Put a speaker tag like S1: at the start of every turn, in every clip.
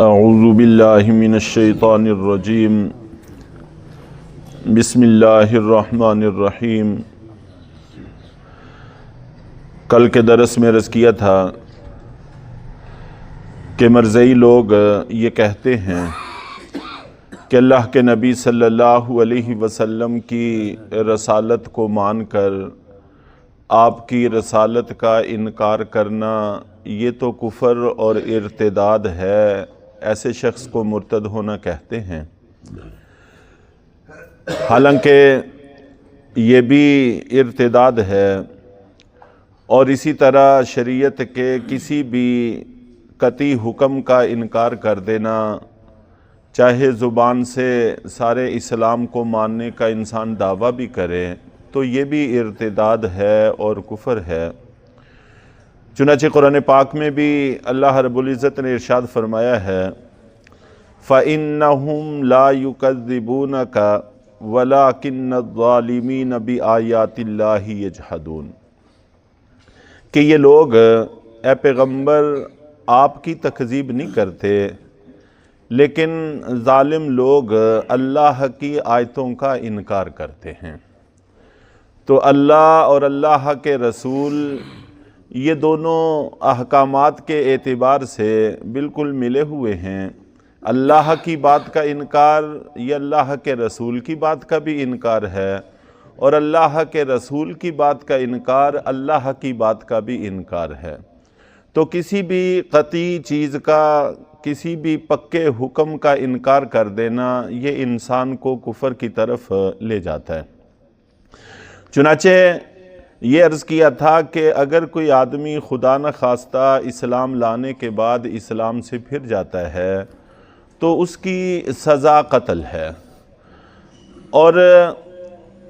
S1: اعوذ باللہ من الشیطان الرجیم بسم اللہ الرحمن الرحیم۔ کل کے درس میں عرض کیا تھا کہ مرزئی لوگ یہ کہتے ہیں کہ اللہ کے نبی صلی اللہ علیہ وسلم کی رسالت کو مان کر آپ کی رسالت کا انکار کرنا یہ تو کفر اور ارتداد ہے، ایسے شخص کو مرتد ہونا کہتے ہیں۔ حالانکہ یہ بھی ارتداد ہے، اور اسی طرح شریعت کے کسی بھی قطعی حکم کا انکار کر دینا، چاہے زبان سے سارے اسلام کو ماننے کا انسان دعویٰ بھی کرے، تو یہ بھی ارتداد ہے اور کفر ہے۔ چنانچہ قرآن پاک میں بھی اللہ رب العزت نے ارشاد فرمایا ہے فَإِنَّهُمْ لَا يُكَذِّبُونَكَ وَلَكِنَّ الظَّالِمِينَ بِآيَاتِ اللَّهِ يَجْحَدُونَ کہ یہ لوگ اے پیغمبر آپ کی تکذیب نہیں کرتے، لیکن ظالم لوگ اللہ کی آیتوں کا انکار کرتے ہیں۔ تو اللہ اور اللہ کے رسول یہ دونوں احکامات کے اعتبار سے بالکل ملے ہوئے ہیں۔ اللہ کی بات کا انکار یہ اللہ کے رسول کی بات کا بھی انکار ہے، اور اللہ کے رسول کی بات کا انکار اللہ کی بات کا بھی انکار ہے۔ تو کسی بھی قطعی چیز کا، کسی بھی پکے حکم کا انکار کر دینا یہ انسان کو کفر کی طرف لے جاتا ہے۔ چنانچہ یہ عرض کیا تھا کہ اگر کوئی آدمی خدا نہ خواستہ اسلام لانے کے بعد اسلام سے پھر جاتا ہے تو اس کی سزا قتل ہے، اور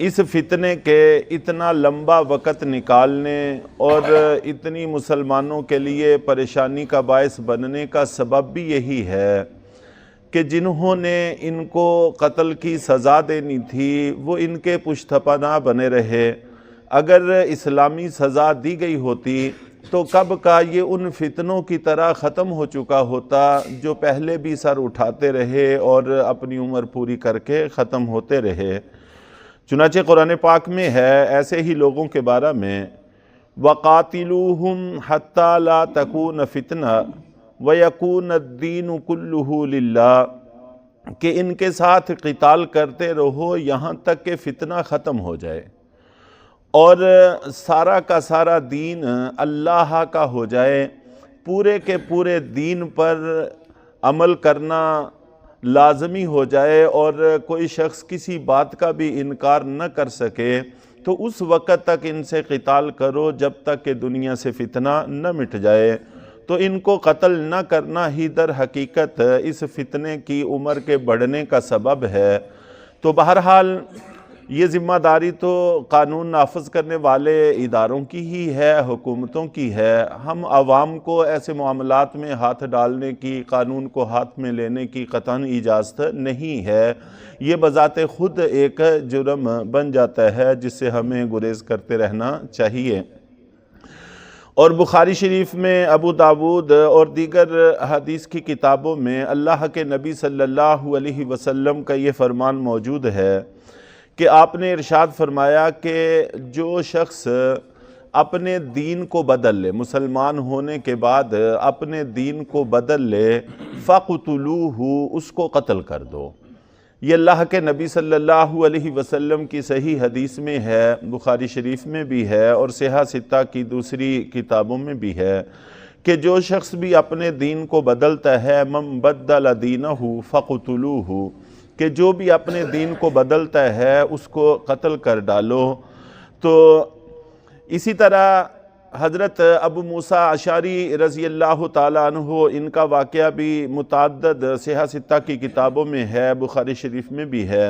S1: اس فتنے کے اتنا لمبا وقت نکالنے اور اتنی مسلمانوں کے لیے پریشانی کا باعث بننے کا سبب بھی یہی ہے کہ جنہوں نے ان کو قتل کی سزا دینی تھی وہ ان کے پشت پناہ بنے رہے۔ اگر اسلامی سزا دی گئی ہوتی تو کب کا یہ ان فتنوں کی طرح ختم ہو چکا ہوتا جو پہلے بھی سر اٹھاتے رہے اور اپنی عمر پوری کر کے ختم ہوتے رہے۔ چنانچہ قرآن پاک میں ہے ایسے ہی لوگوں کے بارے میں وَقَاتِلُوهُمْ حَتَّى لَا تَكُونَ فِتْنَةٌ وَيَكُونَ الدِّينُ كُلُّهُ لِلَّهِ کہ ان کے ساتھ قتال کرتے رہو یہاں تک کہ فتنہ ختم ہو جائے اور سارا کا سارا دین اللہ کا ہو جائے، پورے کے پورے دین پر عمل کرنا لازمی ہو جائے اور کوئی شخص کسی بات کا بھی انکار نہ کر سکے، تو اس وقت تک ان سے قتال کرو جب تک کہ دنیا سے فتنہ نہ مٹ جائے۔ تو ان کو قتل نہ کرنا ہی در حقیقت اس فتنے کی عمر کے بڑھنے کا سبب ہے۔ تو بہرحال یہ ذمہ داری تو قانون نافذ کرنے والے اداروں کی ہی ہے، حکومتوں کی ہے۔ ہم عوام کو ایسے معاملات میں ہاتھ ڈالنے کی، قانون کو ہاتھ میں لینے کی قطعاً اجازت نہیں ہے۔ یہ بذات خود ایک جرم بن جاتا ہے جس سے ہمیں گریز کرتے رہنا چاہیے۔ اور بخاری شریف میں، ابو داود اور دیگر حدیث کی کتابوں میں اللہ کے نبی صلی اللہ علیہ وسلم کا یہ فرمان موجود ہے کہ آپ نے ارشاد فرمایا کہ جو شخص اپنے دین کو بدل لے، مسلمان ہونے کے بعد اپنے دین کو بدل لے فَقْتُلُوهُ اس کو قتل کر دو۔ یہ اللہ کے نبی صلی اللہ علیہ وسلم کی صحیح حدیث میں ہے، بخاری شریف میں بھی ہے اور صحیح ستہ کی دوسری کتابوں میں بھی ہے کہ جو شخص بھی اپنے دین کو بدلتا ہے مَن بَدَّلَ دِینَهُ فَقْتُلُوهُ کہ جو بھی اپنے دین کو بدلتا ہے اس کو قتل کر ڈالو۔ تو اسی طرح حضرت ابو موسیٰ اشعری رضی اللہ تعالیٰ عنہ ان کا واقعہ بھی متعدد صحیح ستہ کی کتابوں میں ہے، بخاری شریف میں بھی ہے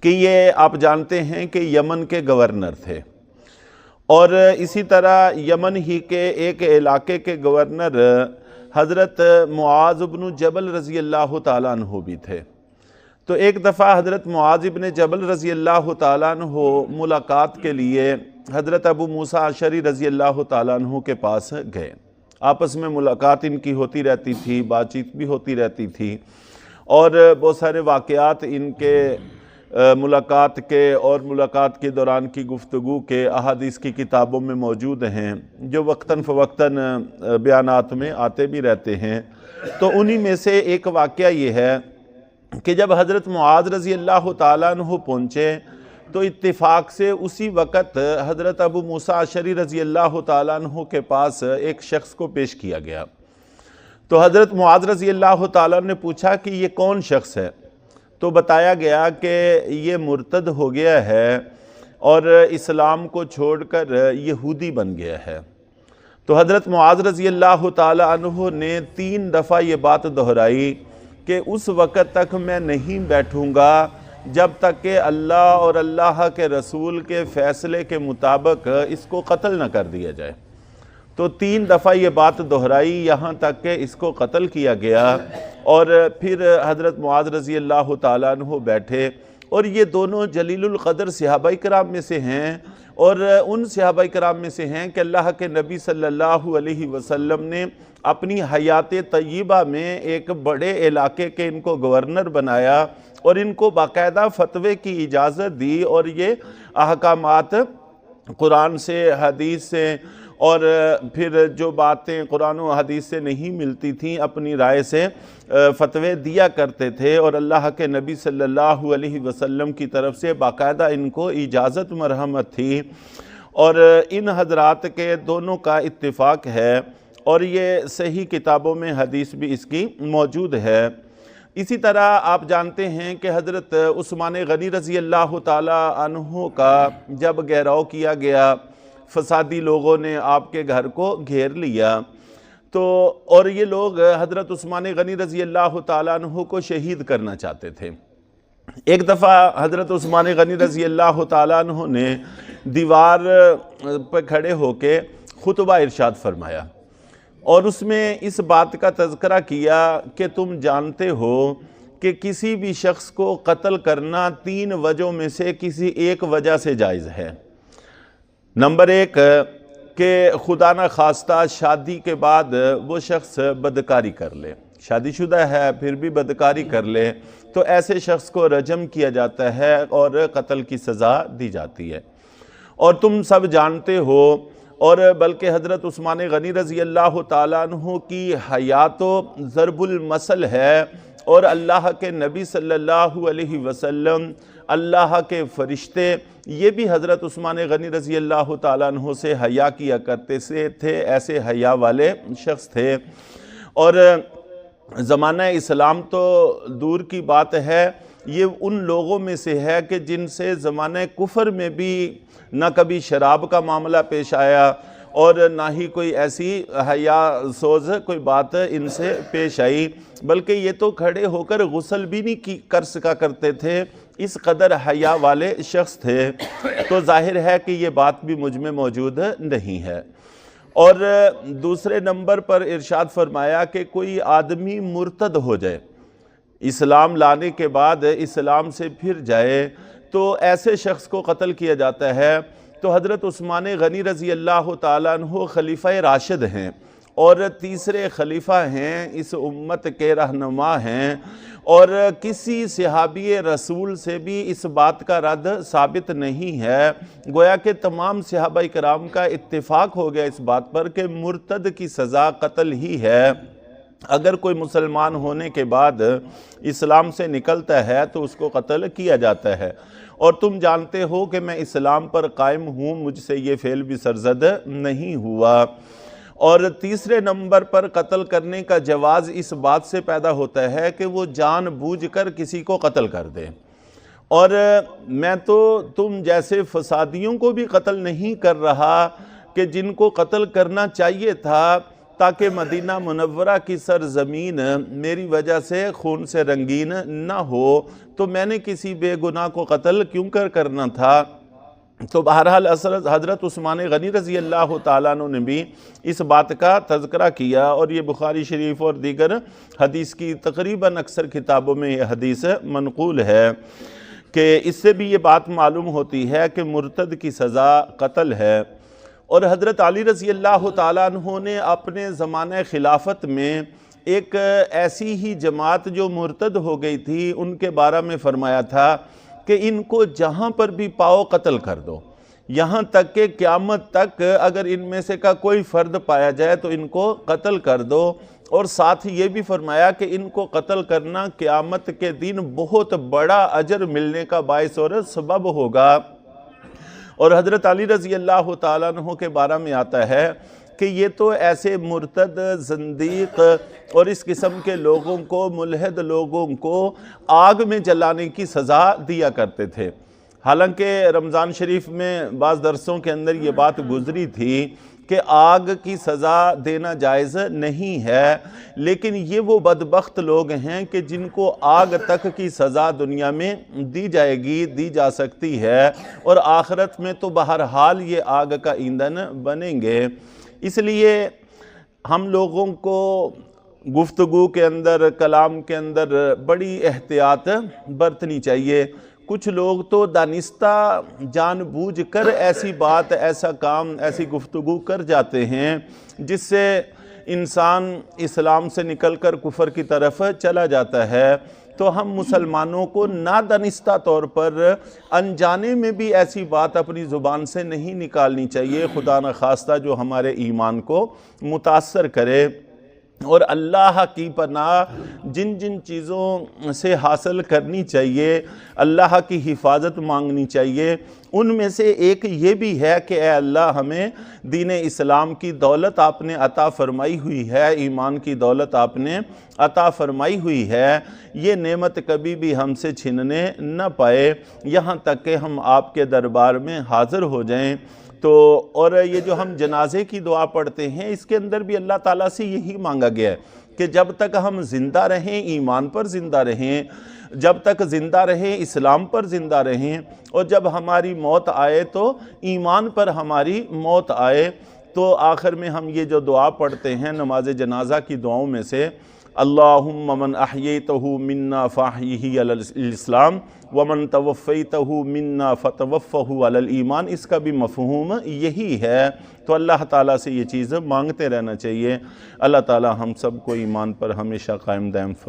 S1: کہ یہ آپ جانتے ہیں کہ یمن کے گورنر تھے، اور اسی طرح یمن ہی کے ایک علاقے کے گورنر حضرت معاذ بن جبل رضی اللہ تعالیٰ عنہ بھی تھے۔ تو ایک دفعہ حضرت معاذ بن جبل رضی اللہ تعالیٰ عنہ ملاقات کے لیے حضرت ابو موسیٰ اشعری رضی اللہ تعالیٰ عنہ کے پاس گئے، آپس میں ملاقات ان کی ہوتی رہتی تھی، بات چیت بھی ہوتی رہتی تھی، اور بہت سارے واقعات ان کے ملاقات کے اور ملاقات کے دوران کی گفتگو کے احادیث کی کتابوں میں موجود ہیں، جو وقتاً فوقتاً بیانات میں آتے بھی رہتے ہیں۔ تو انہی میں سے ایک واقعہ یہ ہے کہ جب حضرت معاذ رضی اللہ تعالیٰ عنہ پہنچے تو اتفاق سے اسی وقت حضرت ابو موسیٰ اشعری رضی اللہ تعالیٰ عنہ کے پاس ایک شخص کو پیش کیا گیا۔ تو حضرت معاذ رضی اللہ تعالیٰ نے پوچھا کہ یہ کون شخص ہے؟ تو بتایا گیا کہ یہ مرتد ہو گیا ہے اور اسلام کو چھوڑ کر یہودی بن گیا ہے۔ تو حضرت معاذ رضی اللہ تعالیٰ عنہ نے 3 دفعہ یہ بات دہرائی کہ اس وقت تک میں نہیں بیٹھوں گا جب تک کہ اللہ اور اللہ کے رسول کے فیصلے کے مطابق اس کو قتل نہ کر دیا جائے۔ تو 3 دفعہ یہ بات دہرائی یہاں تک کہ اس کو قتل کیا گیا، اور پھر حضرت معاذ رضی اللہ تعالیٰ عنہ بیٹھے، اور یہ دونوں جلیل القدر صحابہ کرام میں سے ہیں، اور ان صحابہ کرام میں سے ہیں کہ اللہ کے نبی صلی اللہ علیہ وسلم نے اپنی حیات طیبہ میں ایک بڑے علاقے کے ان کو گورنر بنایا اور ان کو باقاعدہ فتوے کی اجازت دی، اور یہ احکامات قرآن سے، حدیث سے، اور پھر جو باتیں قرآن و حدیث سے نہیں ملتی تھیں اپنی رائے سے فتوے دیا کرتے تھے، اور اللہ کے نبی صلی اللہ علیہ وسلم کی طرف سے باقاعدہ ان کو اجازت مرحمت تھی، اور ان حضرات کے دونوں کا اتفاق ہے، اور یہ صحیح کتابوں میں حدیث بھی اس کی موجود ہے۔ اسی طرح آپ جانتے ہیں کہ حضرت عثمان غنی رضی اللہ تعالی عنہ کا جب گھیراؤ کیا گیا، فسادی لوگوں نے آپ کے گھر کو گھیر لیا، تو اور یہ لوگ حضرت عثمان غنی رضی اللہ تعالیٰ عنہ کو شہید کرنا چاہتے تھے۔ ایک دفعہ حضرت عثمان غنی رضی اللہ تعالیٰ عنہ نے دیوار پہ کھڑے ہو کے خطبہ ارشاد فرمایا، اور اس میں اس بات کا تذکرہ کیا کہ تم جانتے ہو کہ کسی بھی شخص کو قتل کرنا 3 وجہوں میں سے کسی ایک وجہ سے جائز ہے۔ نمبر 1 کہ خدا نہ خواستہ شادی کے بعد وہ شخص بدکاری کر لے، شادی شدہ ہے پھر بھی بدکاری کر لے، تو ایسے شخص کو رجم کیا جاتا ہے اور قتل کی سزا دی جاتی ہے۔ اور تم سب جانتے ہو، اور بلکہ حضرت عثمان غنی رضی اللہ تعالیٰ عنہ کی حیات و ضرب المثل ہے، اور اللہ کے نبی صلی اللہ علیہ وسلم، اللہ کے فرشتے، یہ بھی حضرت عثمان غنی رضی اللہ تعالیٰ عنہ سے حیا کیا کرتے تھے، ایسے حیا والے شخص تھے۔ اور زمانہ اسلام تو دور کی بات ہے، یہ ان لوگوں میں سے ہے کہ جن سے زمانہ کفر میں بھی نہ کبھی شراب کا معاملہ پیش آیا، اور نہ ہی کوئی ایسی حیا سوز کوئی بات ان سے پیش آئی، بلکہ یہ تو کھڑے ہو کر غسل بھی نہیں کر سکا کرتے تھے، اس قدر حیا والے شخص تھے۔ تو ظاہر ہے کہ یہ بات بھی مجھ میں موجود نہیں ہے۔ اور دوسرے نمبر پر ارشاد فرمایا کہ کوئی آدمی مرتد ہو جائے، اسلام لانے کے بعد اسلام سے پھر جائے، تو ایسے شخص کو قتل کیا جاتا ہے۔ تو حضرت عثمان غنی رضی اللہ تعالیٰ عنہ خلیفہ راشد ہیں، اور تیسرے خلیفہ ہیں، اس امت کے رہنما ہیں، اور کسی صحابی رسول سے بھی اس بات کا رد ثابت نہیں ہے۔ گویا کہ تمام صحابہ کرام کا اتفاق ہو گیا اس بات پر کہ مرتد کی سزا قتل ہی ہے۔ اگر کوئی مسلمان ہونے کے بعد اسلام سے نکلتا ہے تو اس کو قتل کیا جاتا ہے، اور تم جانتے ہو کہ میں اسلام پر قائم ہوں، مجھ سے یہ فعل بھی سرزد نہیں ہوا۔ اور تیسرے نمبر پر قتل کرنے کا جواز اس بات سے پیدا ہوتا ہے کہ وہ جان بوجھ کر کسی کو قتل کر دے، اور میں تو تم جیسے فسادیوں کو بھی قتل نہیں کر رہا کہ جن کو قتل کرنا چاہیے تھا، تاکہ مدینہ منورہ کی سرزمین میری وجہ سے خون سے رنگین نہ ہو، تو میں نے کسی بے گناہ کو قتل کیوں کرنا تھا۔ تو بہرحال حضرت عثمان غنی رضی اللہ تعالیٰ عنہ نے بھی اس بات کا تذکرہ کیا، اور یہ بخاری شریف اور دیگر حدیث کی تقریباً اکثر کتابوں میں یہ حدیث منقول ہے، کہ اس سے بھی یہ بات معلوم ہوتی ہے کہ مرتد کی سزا قتل ہے۔ اور حضرت علی رضی اللہ تعالیٰ عنہ نے اپنے زمانہ خلافت میں ایک ایسی ہی جماعت جو مرتد ہو گئی تھی ان کے بارے میں فرمایا تھا کہ ان کو جہاں پر بھی پاؤ قتل کر دو، یہاں تک کہ قیامت تک اگر ان میں سے کا کوئی فرد پایا جائے تو ان کو قتل کر دو۔ اور ساتھ یہ بھی فرمایا کہ ان کو قتل کرنا قیامت کے دن بہت بڑا اجر ملنے کا باعث اور سبب ہوگا۔ اور حضرت علی رضی اللہ تعالیٰ عنہ کے بارے میں آتا ہے کہ یہ تو ایسے مرتد، زندیق اور اس قسم کے لوگوں کو، ملحد لوگوں کو آگ میں جلانے کی سزا دیا کرتے تھے۔ حالانکہ رمضان شریف میں بعض درسوں کے اندر یہ بات گزری تھی کہ آگ کی سزا دینا جائز نہیں ہے، لیکن یہ وہ بدبخت لوگ ہیں کہ جن کو آگ تک کی سزا دنیا میں دی جائے گی، دی جا سکتی ہے، اور آخرت میں تو بہرحال یہ آگ کا ایندھن بنیں گے۔ اس لیے ہم لوگوں کو گفتگو کے اندر، کلام کے اندر بڑی احتیاط برتنی چاہیے۔ کچھ لوگ تو دانستہ جان بوجھ کر ایسی بات، ایسا کام، ایسی گفتگو کر جاتے ہیں جس سے انسان اسلام سے نکل کر کفر کی طرف چلا جاتا ہے۔ تو ہم مسلمانوں کو نادانستہ طور پر انجانے میں بھی ایسی بات اپنی زبان سے نہیں نکالنی چاہیے، خدا نخواستہ جو ہمارے ایمان کو متاثر کرے۔ اور اللہ کی پناہ جن جن چیزوں سے حاصل کرنی چاہیے، اللہ کی حفاظت مانگنی چاہیے، ان میں سے ایک یہ بھی ہے کہ اے اللہ ہمیں دین اسلام کی دولت آپ نے عطا فرمائی ہوئی ہے، ایمان کی دولت آپ نے عطا فرمائی ہوئی ہے، یہ نعمت کبھی بھی ہم سے چھننے نہ پائے یہاں تک کہ ہم آپ کے دربار میں حاضر ہو جائیں۔ تو اور یہ جو ہم جنازے کی دعا پڑھتے ہیں اس کے اندر بھی اللہ تعالیٰ سے یہی مانگا گیا ہے کہ جب تک ہم زندہ رہیں، ایمان پر زندہ رہیں، جب تک زندہ رہیں، اسلام پر زندہ رہیں، اور جب ہماری موت آئے تو ایمان پر ہماری موت آئے۔ تو آخر میں ہم یہ جو دعا پڑھتے ہیں نماز جنازہ کی دعاؤں میں سے، اللہم من احییتہ منا فاحیہ علی الاسلام ومن توفیتہ منا فتوفہ علی الایمان، اس کا بھی مفہوم یہی ہے۔ تو اللہ تعالیٰ سے یہ چیز مانگتے رہنا چاہیے۔ اللہ تعالیٰ ہم سب کو ایمان پر ہمیشہ قائم دائم فرمائے۔